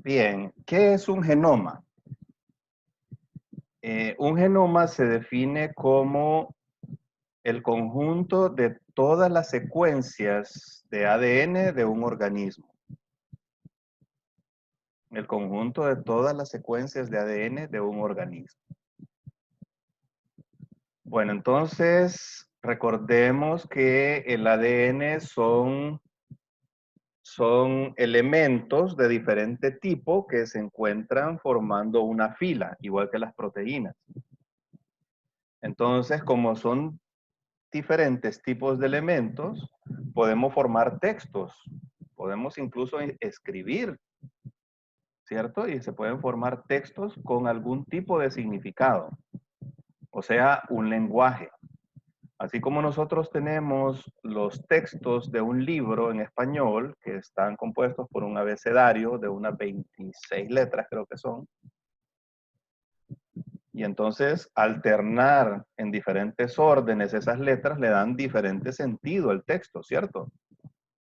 Bien, ¿qué es un genoma? Un genoma se define como el conjunto de todas las secuencias de ADN de un organismo. El conjunto de todas las secuencias de ADN de un organismo. Bueno, entonces recordemos que el ADN son elementos de diferente tipo que se encuentran formando una fila, igual que las proteínas. Entonces, como son diferentes tipos de elementos, podemos formar textos, podemos incluso escribir, ¿cierto? Y se pueden formar textos con algún tipo de significado, o sea, un lenguaje. Así como nosotros tenemos los textos de un libro en español, que están compuestos por un abecedario de unas 26 letras, creo que son, y entonces alternar en diferentes órdenes esas letras le dan diferente sentido al texto, ¿cierto?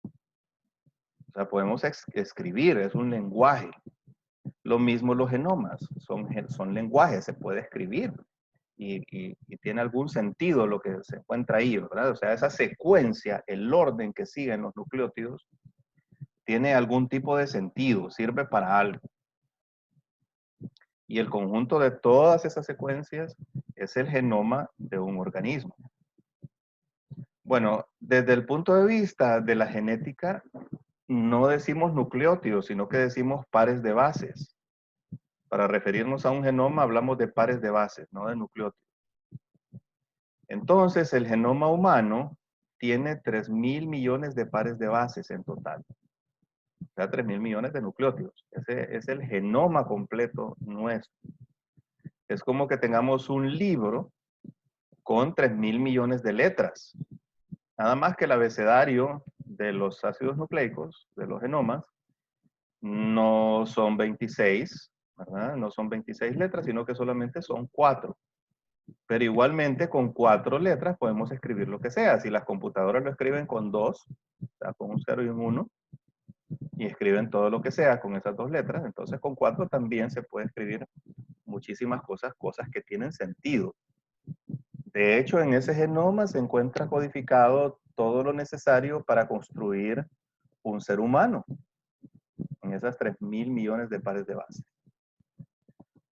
O sea, podemos escribir, es un lenguaje. Lo mismo los genomas, son lenguajes, se puede escribir y tiene algún sentido lo que se encuentra ahí, ¿verdad? O sea, esa secuencia, el orden que siguen los nucleótidos, tiene algún tipo de sentido, sirve para algo. Y el conjunto de todas esas secuencias es el genoma de un organismo. Bueno, desde el punto de vista de la genética, no decimos nucleótidos, sino que decimos pares de bases. Para referirnos a un genoma hablamos de pares de bases, no de nucleótidos. Entonces, el genoma humano tiene 3.000 millones de pares de bases en total. O sea, 3.000 millones de nucleótidos. Ese es el genoma completo nuestro. Es como que tengamos un libro con 3.000 millones de letras. Nada más que el abecedario de los ácidos nucleicos, de los genomas, no son 26, ¿verdad? No son 26 letras, sino que solamente son 4. Pero igualmente con 4 letras podemos escribir lo que sea. Si las computadoras lo escriben con 2, o sea, con un 0 y un 1, y escriben todo lo que sea con esas 2 letras, entonces con 4 también se puede escribir muchísimas cosas, cosas que tienen sentido. De hecho, en ese genoma se encuentra codificado todo lo necesario para construir un ser humano, en esas 3.000 millones de pares de bases.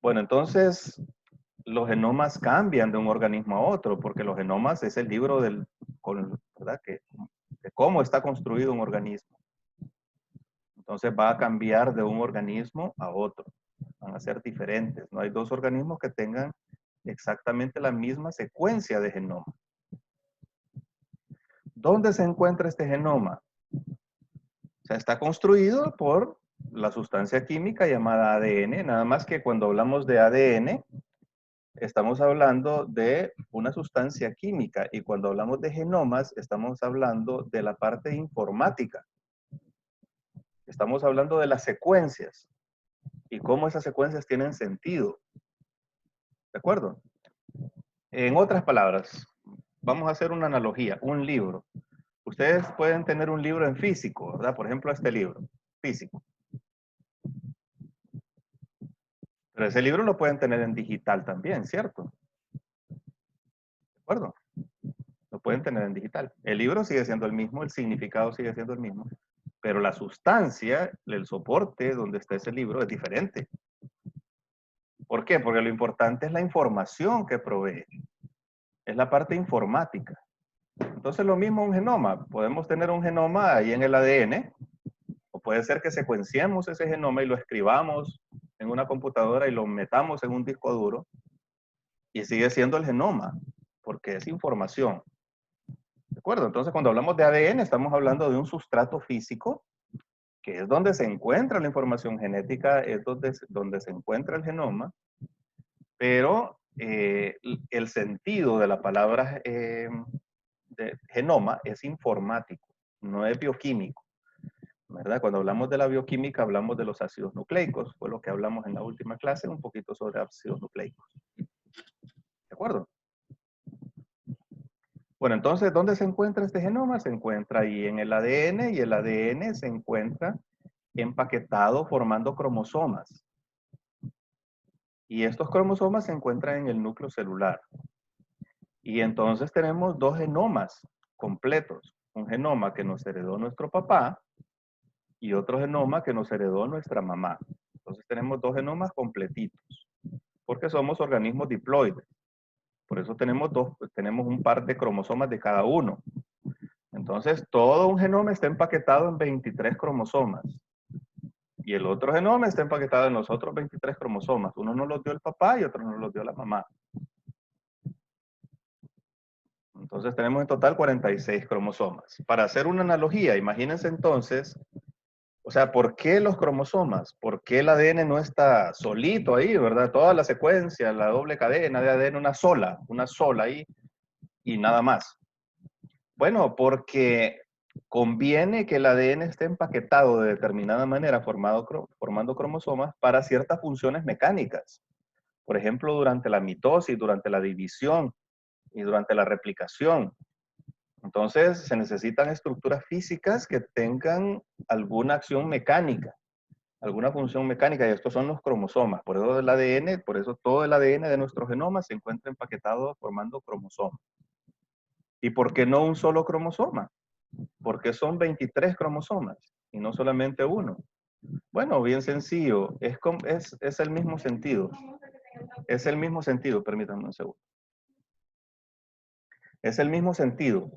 Bueno, entonces los genomas cambian de un organismo a otro, porque los genomas es el libro ¿verdad? De cómo está construido un organismo. Entonces va a cambiar de un organismo a otro. Van a ser diferentes. No hay dos organismos que tengan exactamente la misma secuencia de genoma. ¿Dónde se encuentra este genoma? O sea, está construido por la sustancia química llamada ADN, nada más que cuando hablamos de ADN, estamos hablando de una sustancia química y cuando hablamos de genomas, estamos hablando de la parte informática. Estamos hablando de las secuencias y cómo esas secuencias tienen sentido. ¿De acuerdo? En otras palabras, vamos a hacer una analogía, un libro. Ustedes pueden tener un libro en físico, ¿verdad? Por ejemplo, este libro, físico. Pero ese libro lo pueden tener en digital también, ¿cierto? ¿De acuerdo? Lo pueden tener en digital. El libro sigue siendo el mismo, el significado sigue siendo el mismo, pero la sustancia, el soporte donde está ese libro es diferente. ¿Por qué? Porque lo importante es la información que provee. Es la parte informática. Entonces lo mismo un genoma. Podemos tener un genoma ahí en el ADN, o puede ser que secuenciemos ese genoma y lo escribamos en una computadora y lo metamos en un disco duro y sigue siendo el genoma, porque es información. ¿De acuerdo? Entonces cuando hablamos de ADN estamos hablando de un sustrato físico que es donde se encuentra la información genética, es donde se encuentra el genoma, pero el sentido de la palabra de genoma es informático, no es bioquímico, ¿verdad? Cuando hablamos de la bioquímica hablamos de los ácidos nucleicos, fue lo que hablamos en la última clase, un poquito sobre ácidos nucleicos. ¿De acuerdo? Bueno, entonces, ¿dónde se encuentra este genoma? Se encuentra ahí en el ADN y el ADN se encuentra empaquetado formando cromosomas. Y estos cromosomas se encuentran en el núcleo celular. Y entonces tenemos dos genomas completos. Un genoma que nos heredó nuestro papá y otro genoma que nos heredó nuestra mamá. Entonces tenemos dos genomas completitos, porque somos organismos diploides. Por eso tenemos un par de cromosomas de cada uno. Entonces todo un genoma está empaquetado en 23 cromosomas. Y el otro genoma está empaquetado en los otros 23 cromosomas. Uno nos los dio el papá y otro nos los dio la mamá. Entonces tenemos en total 46 cromosomas. Para hacer una analogía, imagínense entonces, o sea, ¿por qué los cromosomas? ¿Por qué el ADN no está solito ahí, verdad? Toda la secuencia, la doble cadena de ADN, una sola ahí y nada más. Bueno, porque conviene que el ADN esté empaquetado de determinada manera, formando cromosomas para ciertas funciones mecánicas. Por ejemplo, durante la mitosis, durante la división y durante la replicación. Entonces, se necesitan estructuras físicas que tengan alguna acción mecánica, alguna función mecánica, y estos son los cromosomas. Por eso el ADN, por eso todo el ADN de nuestro genoma se encuentra empaquetado formando cromosomas. ¿Y por qué no un solo cromosoma? Porque son 23 cromosomas y no solamente uno. Bueno, bien sencillo, es el mismo sentido. Es el mismo sentido, permítanme un segundo. Es el mismo sentido.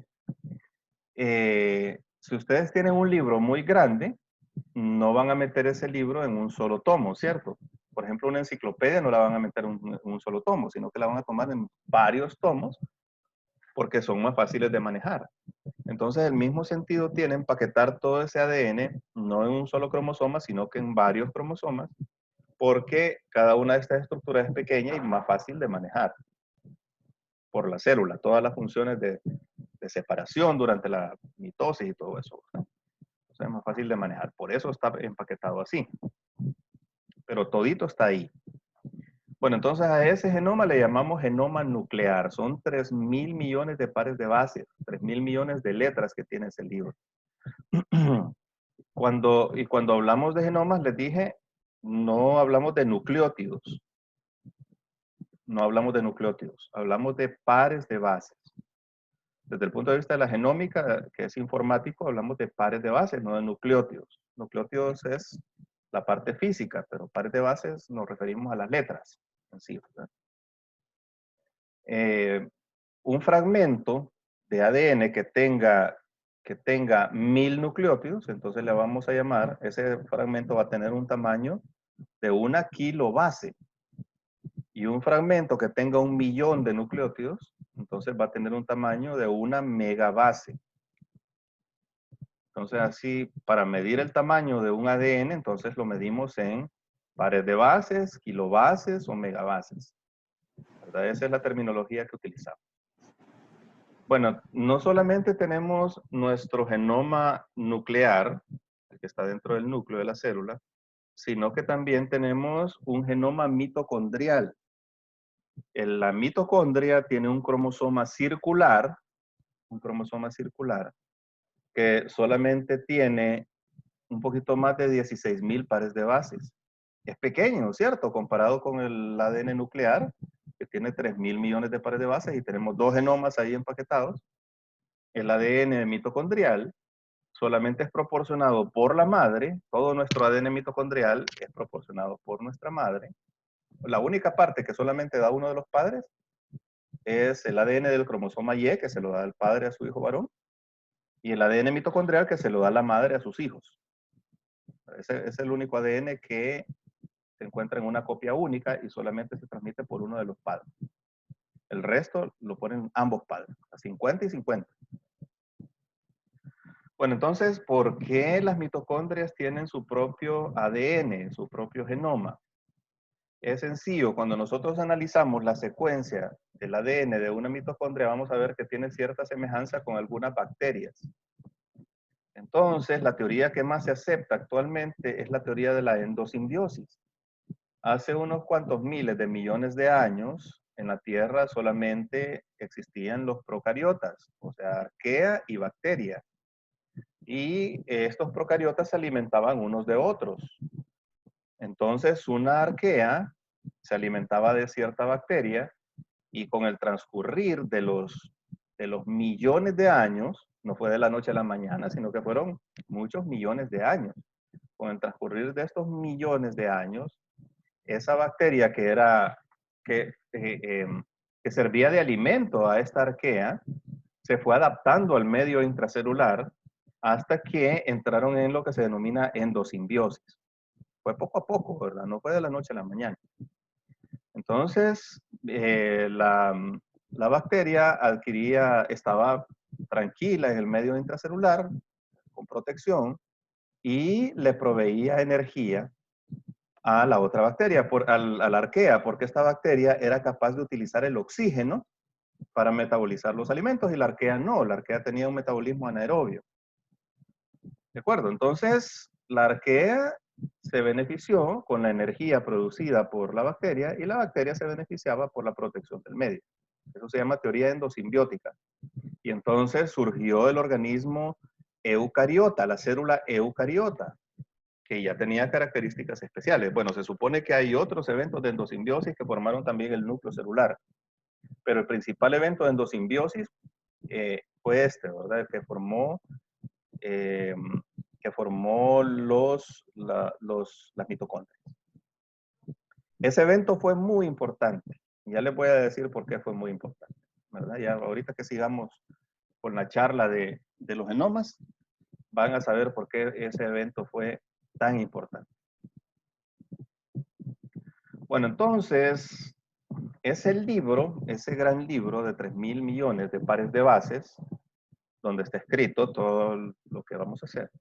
Si ustedes tienen un libro muy grande, no van a meter ese libro en un solo tomo, ¿cierto? Por ejemplo, una enciclopedia no la van a meter en un solo tomo, sino que la van a tomar en varios tomos porque son más fáciles de manejar. Entonces, el mismo sentido tiene empaquetar todo ese ADN, no en un solo cromosoma, sino que en varios cromosomas, porque cada una de estas estructuras es pequeña y más fácil de manejar por la célula, todas las funciones de separación durante la mitosis y todo eso, ¿no? O sea, es más fácil de manejar. Por eso está empaquetado así. Pero todito está ahí. Bueno, entonces a ese genoma le llamamos genoma nuclear. Son 3.000 millones de pares de bases, 3.000 millones de letras que tiene ese libro. Cuando hablamos de genomas, les dije, no hablamos de nucleótidos. No hablamos de nucleótidos, hablamos de pares de bases. Desde el punto de vista de la genómica, que es informático, hablamos de pares de bases, no de nucleótidos. Nucleótidos es la parte física, pero pares de bases nos referimos a las letras en sí, ¿verdad? Un fragmento de ADN que tenga 1000 nucleótidos, entonces le vamos a llamar, ese fragmento va a tener un tamaño de una kilobase. Y un fragmento que tenga 1.000.000 de nucleótidos, entonces va a tener un tamaño de una megabase. Entonces así, para medir el tamaño de un ADN, entonces lo medimos en pares de bases, kilobases o megabases, ¿verdad? Esa es la terminología que utilizamos. Bueno, no solamente tenemos nuestro genoma nuclear, el que está dentro del núcleo de la célula, sino que también tenemos un genoma mitocondrial. La mitocondria tiene un cromosoma circular que solamente tiene un poquito más de 16.000 pares de bases. Es pequeño, ¿cierto? Comparado con el ADN nuclear, que tiene 3.000 millones de pares de bases y tenemos dos genomas ahí empaquetados. El ADN mitocondrial solamente es proporcionado por la madre, todo nuestro ADN mitocondrial es proporcionado por nuestra madre. La única parte que solamente da uno de los padres es el ADN del cromosoma Y, que se lo da el padre a su hijo varón, y el ADN mitocondrial que se lo da la madre a sus hijos. Ese es el único ADN que se encuentra en una copia única y solamente se transmite por uno de los padres. El resto lo ponen ambos padres, a 50 y 50. Bueno, entonces, ¿por qué las mitocondrias tienen su propio ADN, su propio genoma? Es sencillo, cuando nosotros analizamos la secuencia del ADN de una mitocondria, vamos a ver que tiene cierta semejanza con algunas bacterias. Entonces, la teoría que más se acepta actualmente es la teoría de la endosimbiosis. Hace unos cuantos miles de millones de años, en la Tierra solamente existían los procariotas, o sea, arquea y bacteria. y estos procariotas se alimentaban unos de otros. Entonces, una arquea se alimentaba de cierta bacteria y con el transcurrir de los millones de años, no fue de la noche a la mañana, sino que fueron muchos millones de años. Con el transcurrir de estos millones de años, esa bacteria que servía de alimento a esta arquea, se fue adaptando al medio intracelular hasta que entraron en lo que se denomina endosimbiosis. Fue poco a poco, ¿verdad? No fue de la noche a la mañana. Entonces, la bacteria estaba tranquila en el medio intracelular, con protección, y le proveía energía a la otra bacteria, a la arquea, porque esta bacteria era capaz de utilizar el oxígeno para metabolizar los alimentos y la arquea no, la arquea tenía un metabolismo anaerobio. ¿De acuerdo? Entonces, la arquea se benefició con la energía producida por la bacteria y la bacteria se beneficiaba por la protección del medio. Eso se llama teoría endosimbiótica. Y entonces surgió el organismo eucariota, la célula eucariota, que ya tenía características especiales. Bueno, se supone que hay otros eventos de endosimbiosis que formaron también el núcleo celular, pero el principal evento de endosimbiosis fue este, ¿verdad? Eh, que formó las mitocondrias. Ese evento fue muy importante. Ya les voy a decir por qué fue muy importante, ¿verdad? Ya ahorita que sigamos con la charla de los genomas, van a saber por qué ese evento fue tan importante. Bueno, entonces, ese gran libro de 3.000 millones de pares de bases, donde está escrito todo lo que vamos a hacer,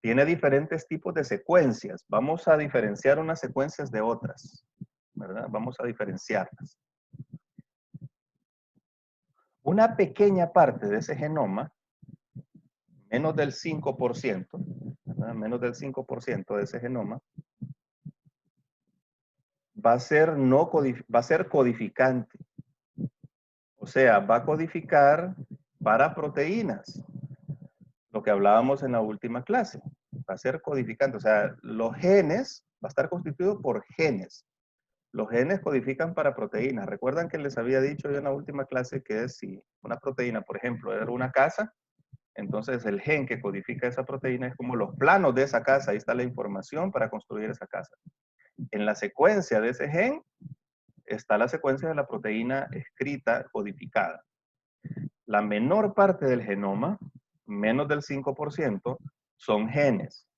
tiene diferentes tipos de secuencias. Vamos a diferenciar unas secuencias de otras, ¿verdad? Vamos a diferenciarlas. Una pequeña parte de ese genoma, menos del 5%, ¿verdad? Menos del 5% de ese genoma, va a ser codificante. O sea, va a codificar para proteínas, lo que hablábamos en la última clase. Va a ser codificante, o sea, los genes, va a estar constituido por genes. Los genes codifican para proteínas. ¿Recuerdan que les había dicho yo en la última clase que si una proteína, por ejemplo, era una casa, entonces el gen que codifica esa proteína es como los planos de esa casa, ahí está la información para construir esa casa. En la secuencia de ese gen está la secuencia de la proteína escrita, codificada. La menor parte del genoma, menos del 5%, son genes.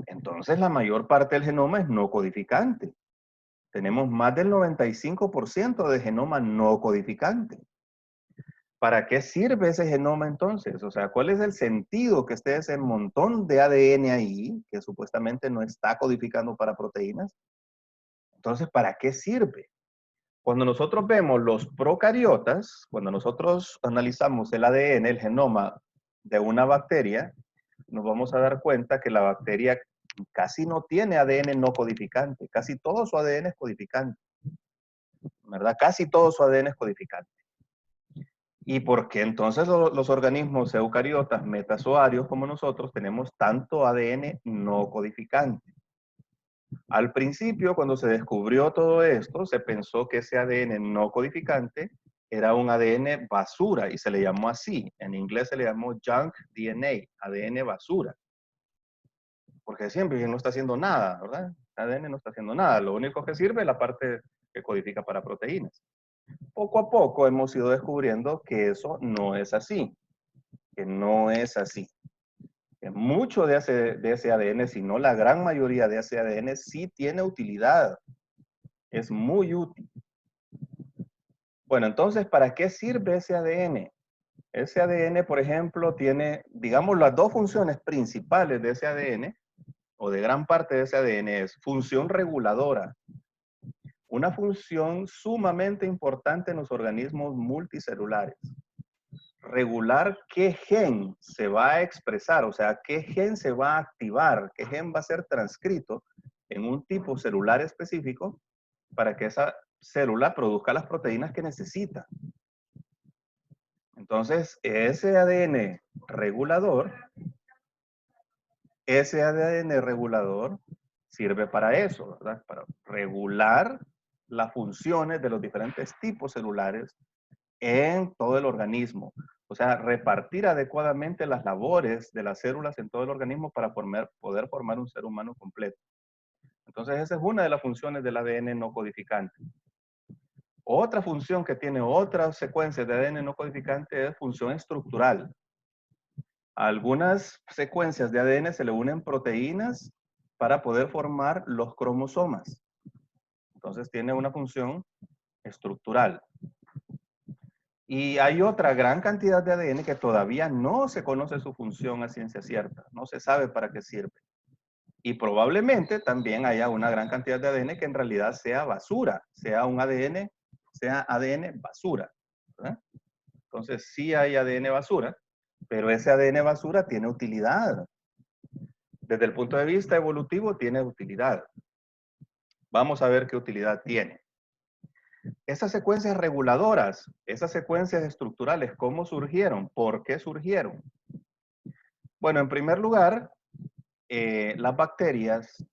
Entonces la mayor parte del genoma es no codificante. Tenemos más del 95% de genoma no codificante. ¿Para qué sirve ese genoma entonces? O sea, ¿cuál es el sentido que esté ese montón de ADN ahí, que supuestamente no está codificando para proteínas? Entonces, ¿para qué sirve? Cuando nosotros vemos los procariotas, cuando nosotros analizamos el ADN, el genoma de una bacteria, nos vamos a dar cuenta que la bacteria casi no tiene ADN no codificante, casi todo su ADN es codificante, ¿verdad? Casi todo su ADN es codificante. ¿Y por qué entonces los organismos eucariotas metazoarios como nosotros tenemos tanto ADN no codificante? Al principio, cuando se descubrió todo esto, se pensó que ese ADN no codificante era un ADN basura y se le llamó así. En inglés se le llamó junk DNA, ADN basura. Porque siempre no está haciendo nada, ¿verdad? ADN no está haciendo nada. Lo único que sirve es la parte que codifica para proteínas. Poco a poco hemos ido descubriendo que eso no es así. Que no es así. Que mucho de ese ADN, si no la gran mayoría de ese ADN, sí tiene utilidad. Es muy útil. Bueno, entonces, ¿para qué sirve ese ADN? Ese ADN, por ejemplo, tiene, digamos, las dos funciones principales de ese ADN, o de gran parte de ese ADN, es función reguladora. Una función sumamente importante en los organismos multicelulares. Regular qué gen se va a expresar, o sea, qué gen se va a activar, qué gen va a ser transcrito en un tipo celular específico para que esa célula produzca las proteínas que necesita. Entonces, ese ADN regulador sirve para eso, ¿verdad? Para regular las funciones de los diferentes tipos celulares en todo el organismo. O sea, repartir adecuadamente las labores de las células en todo el organismo para poder formar un ser humano completo. Entonces, esa es una de las funciones del ADN no codificante. Otra función que tiene otras secuencias de ADN no codificante es función estructural. A algunas secuencias de ADN se le unen proteínas para poder formar los cromosomas. Entonces tiene una función estructural. Y hay otra gran cantidad de ADN que todavía no se conoce su función a ciencia cierta. No se sabe para qué sirve. Y probablemente también haya una gran cantidad de ADN que en realidad sea basura, sea ADN basura, ¿verdad? Entonces sí hay ADN basura, pero ese ADN basura tiene utilidad. Desde el punto de vista evolutivo tiene utilidad. Vamos a ver qué utilidad tiene. Esas secuencias reguladoras, esas secuencias estructurales, ¿cómo surgieron? ¿Por qué surgieron? Bueno, en primer lugar, las bacterias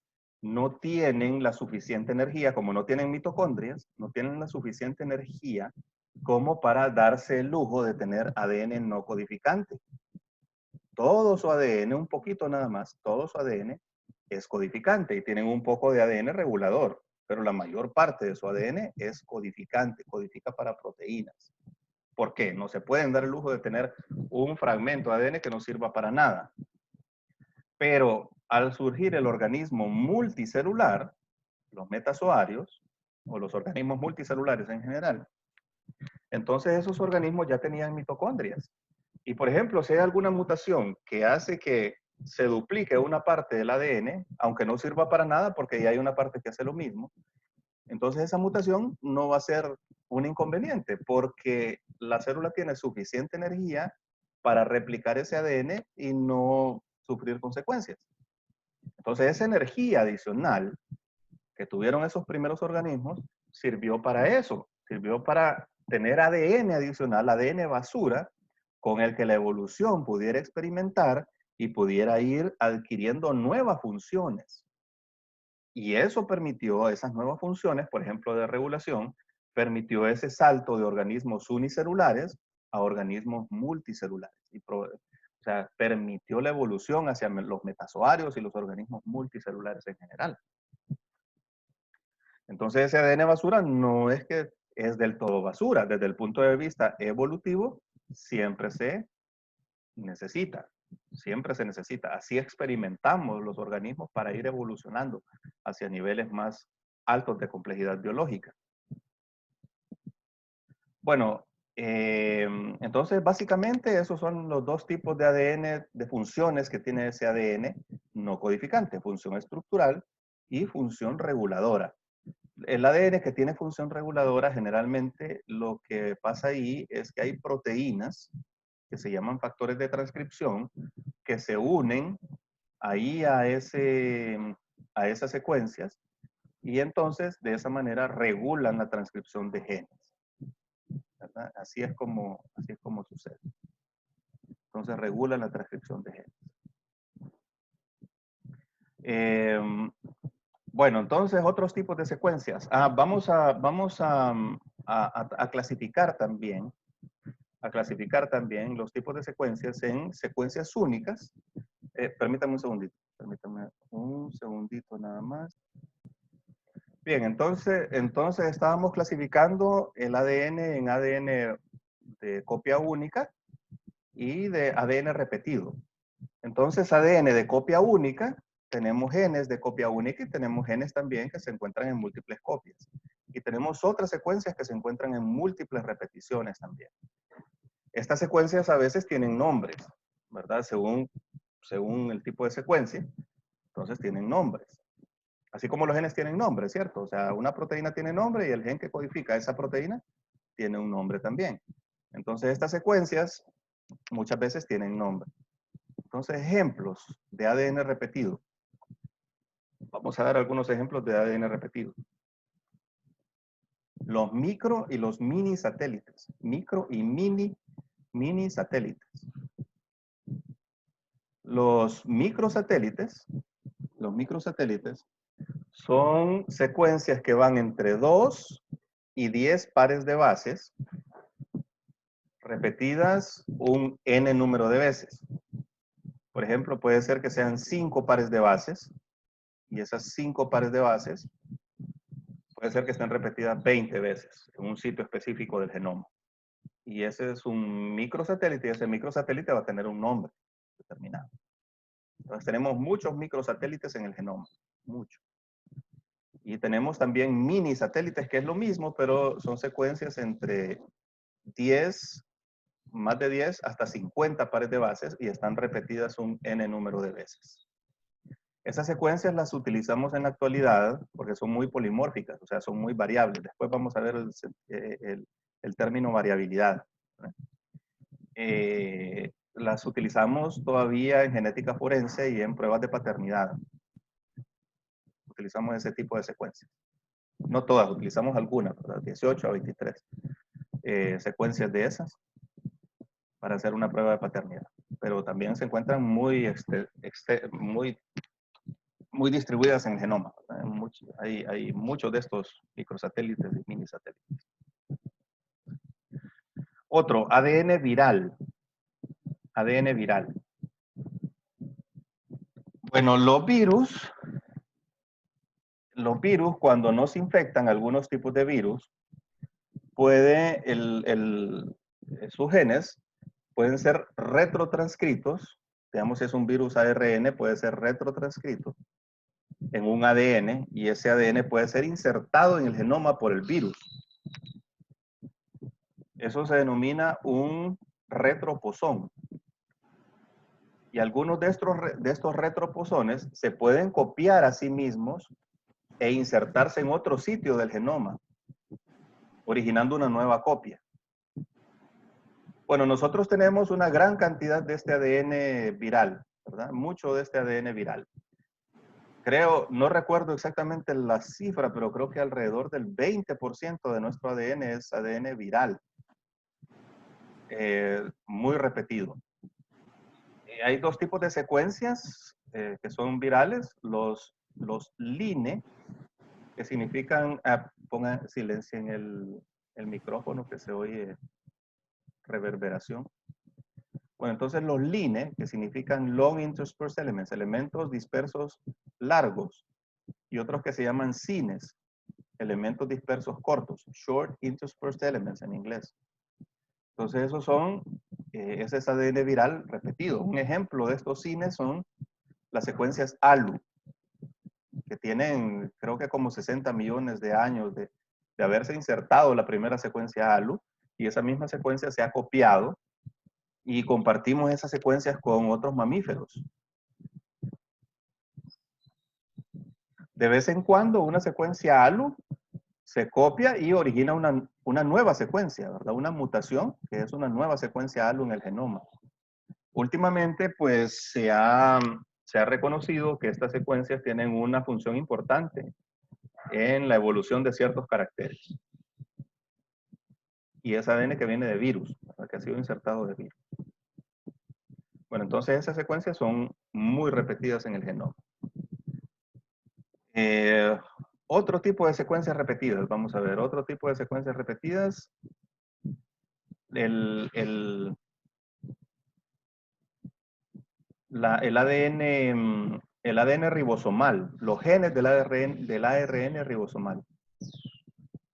no tienen la suficiente energía, como no tienen mitocondrias, no tienen la suficiente energía como para darse el lujo de tener ADN no codificante. Todo su ADN, un poquito nada más, todo su ADN es codificante y tienen un poco de ADN regulador, pero la mayor parte de su ADN es codificante, codifica para proteínas. ¿Por qué? No se pueden dar el lujo de tener un fragmento de ADN que no sirva para nada. Pero al surgir el organismo multicelular, los metazoarios, o los organismos multicelulares en general, entonces esos organismos ya tenían mitocondrias. Y por ejemplo, si hay alguna mutación que hace que se duplique una parte del ADN, aunque no sirva para nada porque ya hay una parte que hace lo mismo, entonces esa mutación no va a ser un inconveniente porque la célula tiene suficiente energía para replicar ese ADN y no sufrir consecuencias. Entonces esa energía adicional que tuvieron esos primeros organismos sirvió para eso, sirvió para tener ADN adicional, ADN basura, con el que la evolución pudiera experimentar y pudiera ir adquiriendo nuevas funciones. Y eso permitió esas nuevas funciones, por ejemplo, de regulación, permitió ese salto de organismos unicelulares a organismos multicelulares. O sea, permitió la evolución hacia los metazoarios y los organismos multicelulares en general. Entonces ese ADN basura no es que es del todo basura. Desde el punto de vista evolutivo, siempre se necesita. Siempre se necesita. Así experimentamos los organismos para ir evolucionando hacia niveles más altos de complejidad biológica. Bueno, entonces básicamente esos son los dos tipos de ADN, de funciones que tiene ese ADN no codificante, función estructural y función reguladora. El ADN que tiene función reguladora, generalmente lo que pasa ahí es que hay proteínas que se llaman factores de transcripción que se unen ahí a esas secuencias y entonces de esa manera regulan la transcripción de genes, ¿verdad? Así es como sucede. Entonces regulan la transcripción de genes. Bueno, entonces otros tipos de secuencias. Vamos a clasificar también los tipos de secuencias en secuencias únicas. Permítame un segundito nada más. Bien, entonces estábamos clasificando el ADN en ADN de copia única y de ADN repetido. Entonces, ADN de copia única, tenemos genes de copia única y tenemos genes también que se encuentran en múltiples copias. Y tenemos otras secuencias que se encuentran en múltiples repeticiones también. Estas secuencias a veces tienen nombres, ¿verdad? Según el tipo de secuencia, entonces tienen nombres. Así como los genes tienen nombres, ¿cierto? O sea, una proteína tiene nombre y el gen que codifica esa proteína tiene un nombre también. Entonces, estas secuencias muchas veces tienen nombre. Entonces, ejemplos de ADN repetido. Vamos a dar algunos ejemplos de ADN repetido. Los micro y los mini satélites. Micro y mini mini satélites. Los microsatélites son secuencias que van entre 2 y 10 pares de bases repetidas un n número de veces. Por ejemplo, puede ser que sean 5 pares de bases y esas 5 pares de bases puede ser que estén repetidas 20 veces en un sitio específico del genoma. Y ese es un microsatélite y ese microsatélite va a tener un nombre determinado. Entonces tenemos muchos microsatélites en el genoma, muchos. Y tenemos también mini satélites, que es lo mismo, pero son secuencias entre 10, más de 10 hasta 50 pares de bases y están repetidas un n número de veces. Esas secuencias las utilizamos en la actualidad porque son muy polimórficas, o sea, son muy variables. Después vamos a ver el término variabilidad. Las utilizamos todavía en genética forense y en pruebas de paternidad. Utilizamos ese tipo de secuencias. No todas, utilizamos algunas, ¿verdad? 18 a 23 secuencias de esas para hacer una prueba de paternidad. Pero también se encuentran muy distribuidas en el genoma. Hay muchos de estos microsatélites y mini satélites. Otro, ADN viral. ADN viral. Bueno, los virus, cuando no se infectan, algunos tipos de virus, sus genes pueden ser retrotranscritos. Digamos, si es un virus ARN, puede ser retrotranscrito en un ADN y ese ADN puede ser insertado en el genoma por el virus. Eso se denomina un retroposón. Y algunos de estos retroposones se pueden copiar a sí mismos e insertarse en otro sitio del genoma, originando una nueva copia. Bueno, nosotros tenemos una gran cantidad de este ADN viral, ¿verdad? Mucho de este ADN viral. No recuerdo exactamente la cifra, pero creo que alrededor del 20% de nuestro ADN es ADN viral. Muy repetido. Hay dos tipos de secuencias que son virales. Los line, que significan, pongan silencio en el micrófono que se oye reverberación. Bueno, entonces los line, que significan long interspersed elements, elementos dispersos largos, y otros que se llaman cines, elementos dispersos cortos, short interspersed elements en inglés. Entonces esos son, ese es ADN viral repetido. Un ejemplo de estos cines son las secuencias ALU, que tienen creo que como 60 millones de años de haberse insertado la primera secuencia ALU, y esa misma secuencia se ha copiado y compartimos esas secuencias con otros mamíferos. De vez en cuando una secuencia ALU se copia y origina una nueva secuencia, ¿verdad? Una mutación, que es una nueva secuencia ALU en el genoma. Últimamente, pues, se ha reconocido que estas secuencias tienen una función importante en la evolución de ciertos caracteres. Y es ADN que viene de virus, ¿verdad? Que ha sido insertado de virus. Bueno, entonces esas secuencias son muy repetidas en el genoma. Otro tipo de secuencias repetidas, vamos a ver, otro tipo de secuencias repetidas. El ADN ribosomal, los genes del ARN ribosomal.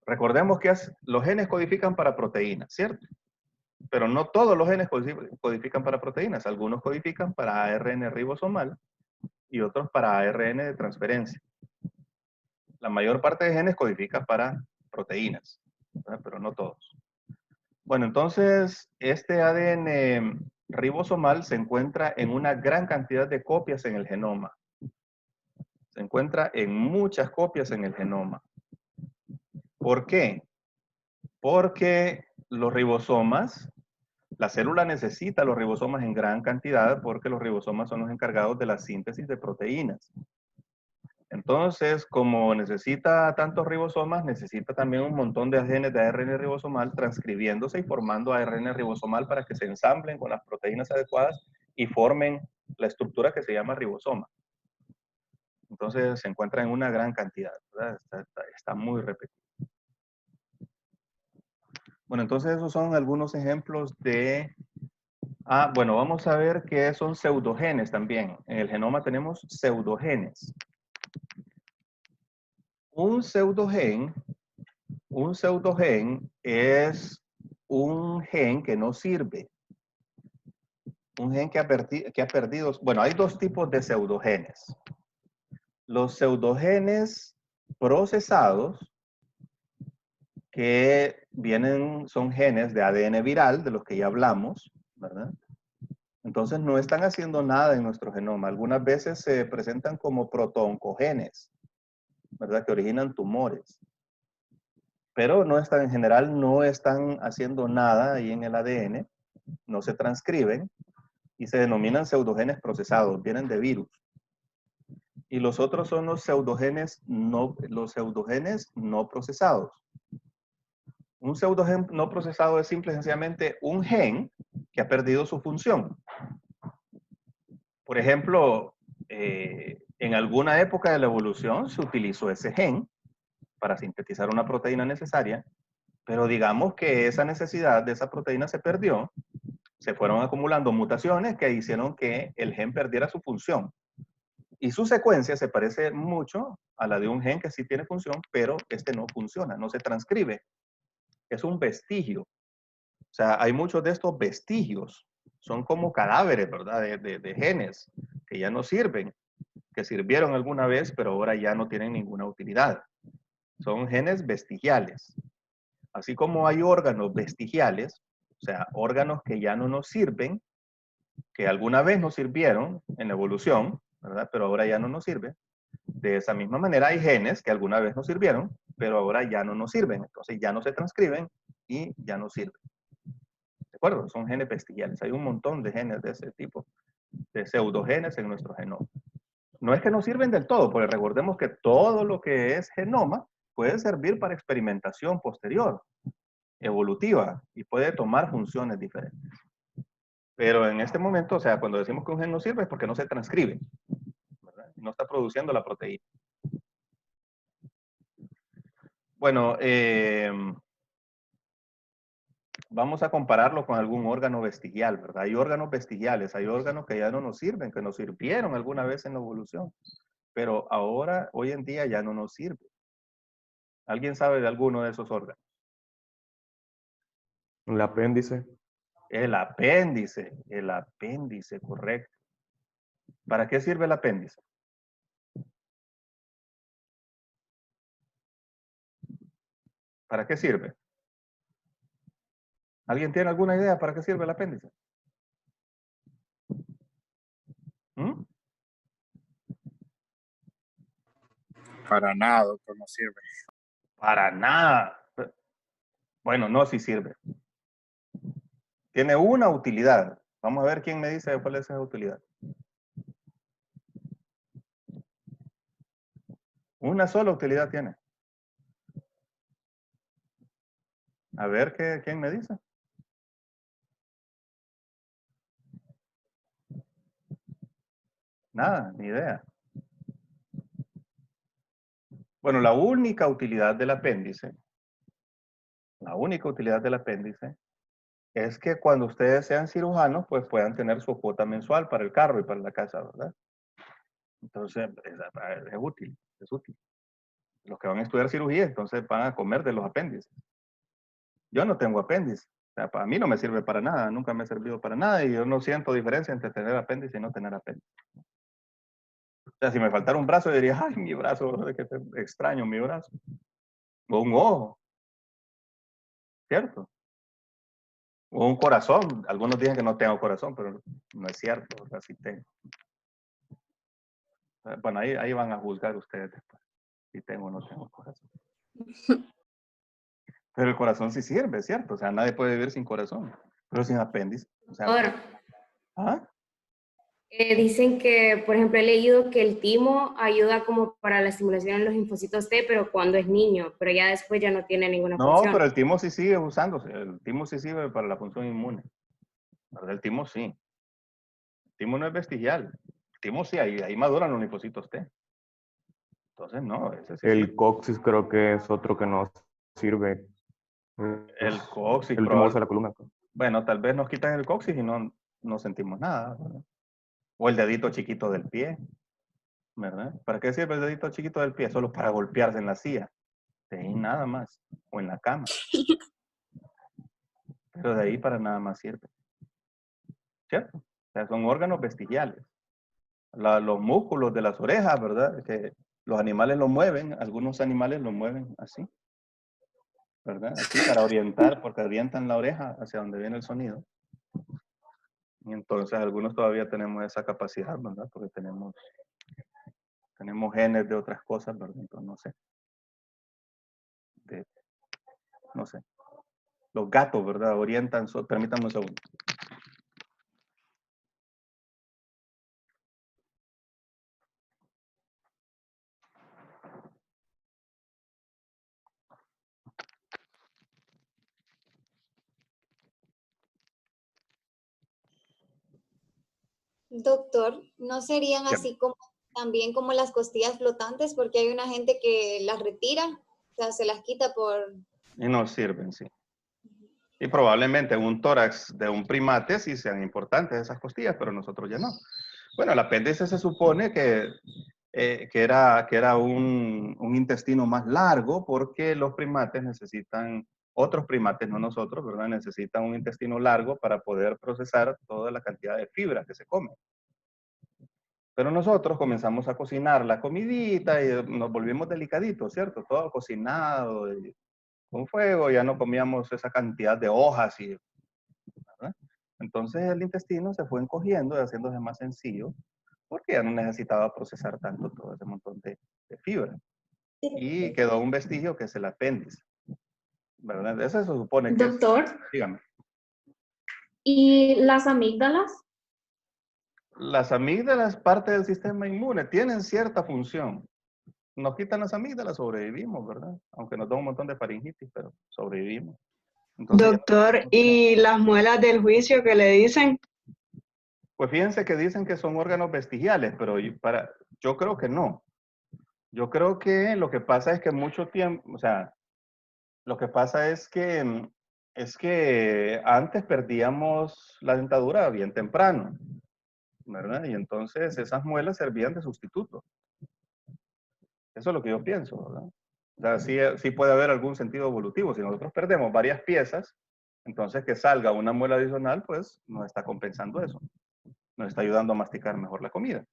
Recordemos que los genes codifican para proteínas, ¿cierto? Pero no todos los genes codifican para proteínas. Algunos codifican para ARN ribosomal y otros para ARN de transferencia. La mayor parte de genes codifica para proteínas, ¿verdad? Pero no todos. Bueno, entonces, este ADN ribosomal se encuentra en una gran cantidad de copias en el genoma. Se encuentra en muchas copias en el genoma. ¿Por qué? Porque los ribosomas, la célula necesita los ribosomas en gran cantidad porque los ribosomas son los encargados de la síntesis de proteínas. Entonces, como necesita tantos ribosomas, necesita también un montón de genes de ARN ribosomal transcribiéndose y formando ARN ribosomal para que se ensamblen con las proteínas adecuadas y formen la estructura que se llama ribosoma. Entonces, se encuentra en una gran cantidad, ¿verdad? Está muy repetido. Bueno, entonces esos son algunos ejemplos de... Ah, bueno, vamos a ver qué son pseudogenes también. En el genoma tenemos pseudogenes. Un pseudogen es un gen que no sirve. Un gen que ha perdido... Bueno, hay dos tipos de pseudogenes. Los pseudogenes procesados, que son genes de ADN viral, de los que ya hablamos, ¿verdad? Entonces no están haciendo nada en nuestro genoma. Algunas veces se presentan como protooncogenes, ¿verdad? Que originan tumores. Pero no están, en general no están haciendo nada ahí en el ADN, no se transcriben y se denominan pseudogenes procesados, vienen de virus. Y los otros son los pseudogenes no procesados. Un pseudogen no procesado es simple y sencillamente un gen que ha perdido su función. Por ejemplo, en alguna época de la evolución se utilizó ese gen para sintetizar una proteína necesaria, pero digamos que esa necesidad de esa proteína se perdió, se fueron acumulando mutaciones que hicieron que el gen perdiera su función. Y su secuencia se parece mucho a la de un gen que sí tiene función, pero este no funciona, no se transcribe. Es un vestigio. O sea, hay muchos de estos vestigios. Son como cadáveres, ¿verdad? De genes que ya no sirven, que sirvieron alguna vez, pero ahora ya no tienen ninguna utilidad. Son genes vestigiales. Así como hay órganos vestigiales, o sea, órganos que ya no nos sirven, que alguna vez nos sirvieron en la evolución, ¿verdad? Pero ahora ya no nos sirven. De esa misma manera hay genes que alguna vez nos sirvieron, pero ahora ya no nos sirven. Entonces ya no se transcriben y ya no sirven. ¿De acuerdo? Son genes vestigiales. Hay un montón de genes de ese tipo, de pseudogenes en nuestro genoma. No es que no sirven del todo, porque recordemos que todo lo que es genoma puede servir para experimentación posterior, evolutiva, y puede tomar funciones diferentes. Pero en este momento, o sea, cuando decimos que un gen no sirve es porque no se transcribe, ¿verdad? No está produciendo la proteína. Bueno, vamos a compararlo con algún órgano vestigial, ¿verdad? Hay órganos vestigiales, hay órganos que ya no nos sirven, que nos sirvieron alguna vez en la evolución, pero ahora, hoy en día, ya no nos sirve. ¿Alguien sabe de alguno de esos órganos? El apéndice. El apéndice, correcto. ¿Para qué sirve el apéndice? ¿Para qué sirve? ¿Alguien tiene alguna idea para qué sirve el apéndice? ¿Mm? Para nada, doctor, no sirve. Para nada. Bueno, no, sí sirve. Tiene una utilidad. Vamos a ver quién me dice cuál es esa utilidad. Una sola utilidad tiene. A ver quién me dice. Nada, ni idea. Bueno, la única utilidad del apéndice es que cuando ustedes sean cirujanos, pues puedan tener su cuota mensual para el carro y para la casa, ¿verdad? Entonces, es útil, es útil. Los que van a estudiar cirugía, entonces van a comer de los apéndices. Yo no tengo apéndice. O sea, para mí no me sirve para nada, nunca me ha servido para nada y yo no siento diferencia entre tener apéndice y no tener apéndice. O sea, si me faltara un brazo, yo diría, ay, mi brazo, que extraño mi brazo. O un ojo, ¿cierto? O un corazón. Algunos dicen que no tengo corazón, pero no es cierto, o sea, sí tengo. Bueno, ahí van a juzgar ustedes después, si tengo o no tengo corazón. Pero el corazón sí sirve, ¿cierto? O sea, nadie puede vivir sin corazón, pero sin apéndice. O sea, Doctor, ¿ah? Dicen que, por ejemplo, he leído que el timo ayuda como para la estimulación en los linfocitos T, pero cuando es niño, pero ya después ya no tiene ninguna No, pero función. el timo sí sigue usándose. El timo sí sirve para la función inmune. ¿Verdad? El timo sí. El timo no es vestigial. El timo sí, ahí maduran los linfocitos T. Entonces, no, ese sí El sirve. coxis creo que es otro que no sirve. El Es coxis, el último de la columna. bueno, tal vez nos quitan el coxis y no sentimos nada, ¿verdad? O el dedito chiquito del pie, ¿verdad? ¿Para qué sirve el dedito chiquito del pie? Solo para golpearse en la silla. De ahí nada más. O en la cama. Pero de ahí para nada más sirve. ¿Cierto? O sea, son órganos vestigiales. Los músculos de las orejas, ¿verdad? Que los animales lo mueven, algunos animales lo mueven así, ¿verdad? Así para orientar, porque orientan la oreja hacia donde viene el sonido. Y entonces algunos todavía tenemos esa capacidad, ¿verdad? Porque tenemos genes de otras cosas, ¿verdad? Entonces, no sé. De- no sé. Los gatos, ¿verdad? Orientan, permítanme un segundo. Doctor, ¿no serían Dígame. así como también como las costillas flotantes? Porque hay una gente que las retira, o sea, se las quita por... Y no sirven, sí. Y probablemente un tórax de un primate sí sean importantes esas costillas, pero nosotros ya no. Bueno, el apéndice se supone que era un intestino más largo porque los primates necesitan, otros primates, no nosotros, ¿verdad? Necesitan un intestino largo para poder procesar toda la cantidad de fibra que se come. Pero nosotros comenzamos a cocinar la comidita y nos volvimos delicaditos, ¿cierto? Todo cocinado y con fuego, ya no comíamos esa cantidad de hojas y, ¿verdad? Entonces el intestino se fue encogiendo y haciéndose más sencillo porque ya no necesitaba procesar tanto todo ese montón de fibra. Y quedó un vestigio que es el apéndice, ¿verdad? Eso se supone que es, Doctor, dígame. ¿y las amígdalas? Las amígdalas, parte del sistema inmune, tienen cierta función. Nos quitan las amígdalas, sobrevivimos, ¿verdad? Aunque nos da un montón de faringitis, pero sobrevivimos. Entonces, Doctor, ¿y las muelas del juicio que le dicen? pues fíjense que dicen que son órganos vestigiales, pero yo creo que no. Yo creo que lo que pasa es que mucho tiempo, o sea, lo que pasa es que antes perdíamos la dentadura bien temprano, ¿verdad? Y entonces esas muelas servían de sustituto. Eso es lo que yo pienso, ¿verdad? O sea, sí puede haber algún sentido evolutivo. Si nosotros perdemos varias piezas, entonces que salga una muela adicional, pues nos está compensando eso. Nos está ayudando a masticar mejor la comida.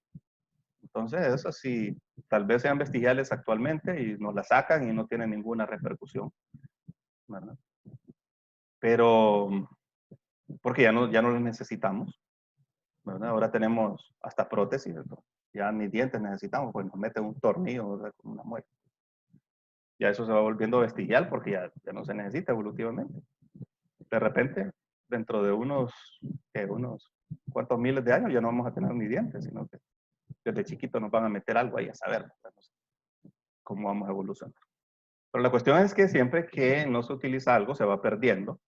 Entonces, eso sí, tal vez sean vestigiales actualmente y nos la sacan y no tienen ninguna repercusión, ¿verdad? Pero, porque ya no los necesitamos, ¿verdad? Ahora tenemos hasta prótesis, ¿verdad? Ya ni dientes necesitamos, pues nos meten un tornillo, ¿verdad? Con una muela. Ya eso se va volviendo vestigial porque ya no se necesita evolutivamente. De repente, dentro de unos cuantos miles de años ya no vamos a tener ni dientes, sino que desde chiquito nos van a meter algo ahí a saber, ¿verdad? No sé cómo vamos a evolucionar. Pero la cuestión es que siempre que no se utiliza algo se va perdiendo,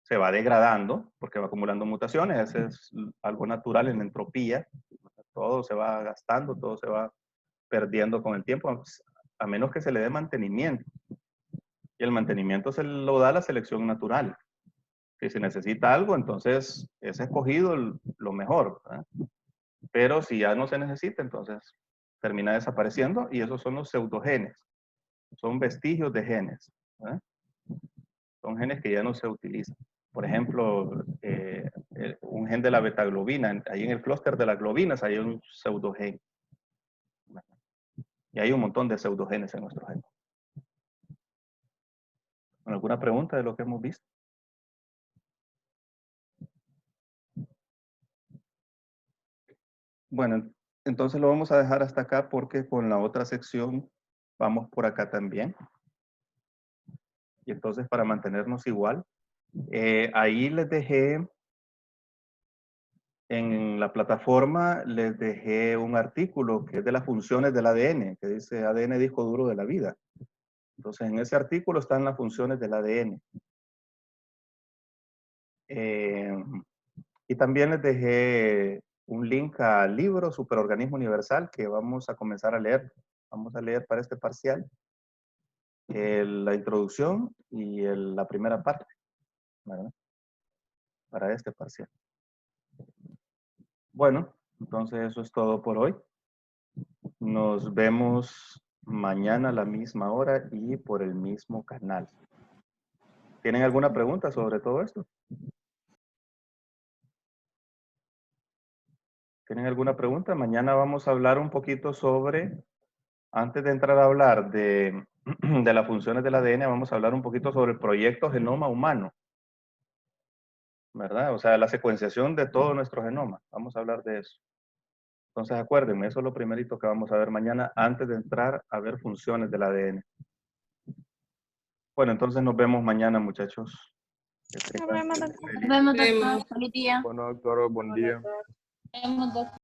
se va degradando porque va acumulando mutaciones. Ese es algo natural en la entropía. Todo se va gastando, todo se va perdiendo con el tiempo, a menos que se le dé mantenimiento. Y el mantenimiento se lo da la selección natural. Si se necesita algo, entonces es escogido lo mejor, ¿verdad? Pero si ya no se necesita, entonces termina desapareciendo y esos son los pseudogenes. Son vestigios de genes, ¿verdad? Son genes que ya no se utilizan. Por ejemplo, un gen de la betaglobina, ahí en el clúster de las globinas hay un pseudogen. Y hay un montón de pseudogenes en nuestro gen. ¿Alguna pregunta de lo que hemos visto? Bueno, entonces lo vamos a dejar hasta acá porque con la otra sección vamos por acá también. Y entonces para mantenernos igual, ahí les dejé En la plataforma les dejé un artículo que es de las funciones del ADN, que dice ADN disco duro de la vida. Entonces, en ese artículo están las funciones del ADN. Y también les dejé un link al libro Superorganismo Universal que vamos a comenzar a leer. Vamos a leer para este parcial la introducción y la primera parte, ¿verdad? Para este parcial. Bueno, entonces eso es todo por hoy. Nos vemos mañana a la misma hora y por el mismo canal. ¿Tienen alguna pregunta sobre todo esto? ¿Tienen alguna pregunta? Mañana vamos a hablar un poquito sobre, antes de entrar a hablar de las funciones del ADN, vamos a hablar un poquito sobre el proyecto Genoma Humano, ¿verdad? O sea, la secuenciación de todo nuestro genoma. Vamos a hablar de eso. Entonces, acuérdenme, eso es lo primerito que vamos a ver mañana antes de entrar a ver funciones del ADN. Bueno, entonces nos vemos mañana, muchachos. Que tengan un feliz día. Nos vemos, doctor. Vemos. Feliz día. Bueno, doctor, buen día. Nos vemos, doctor.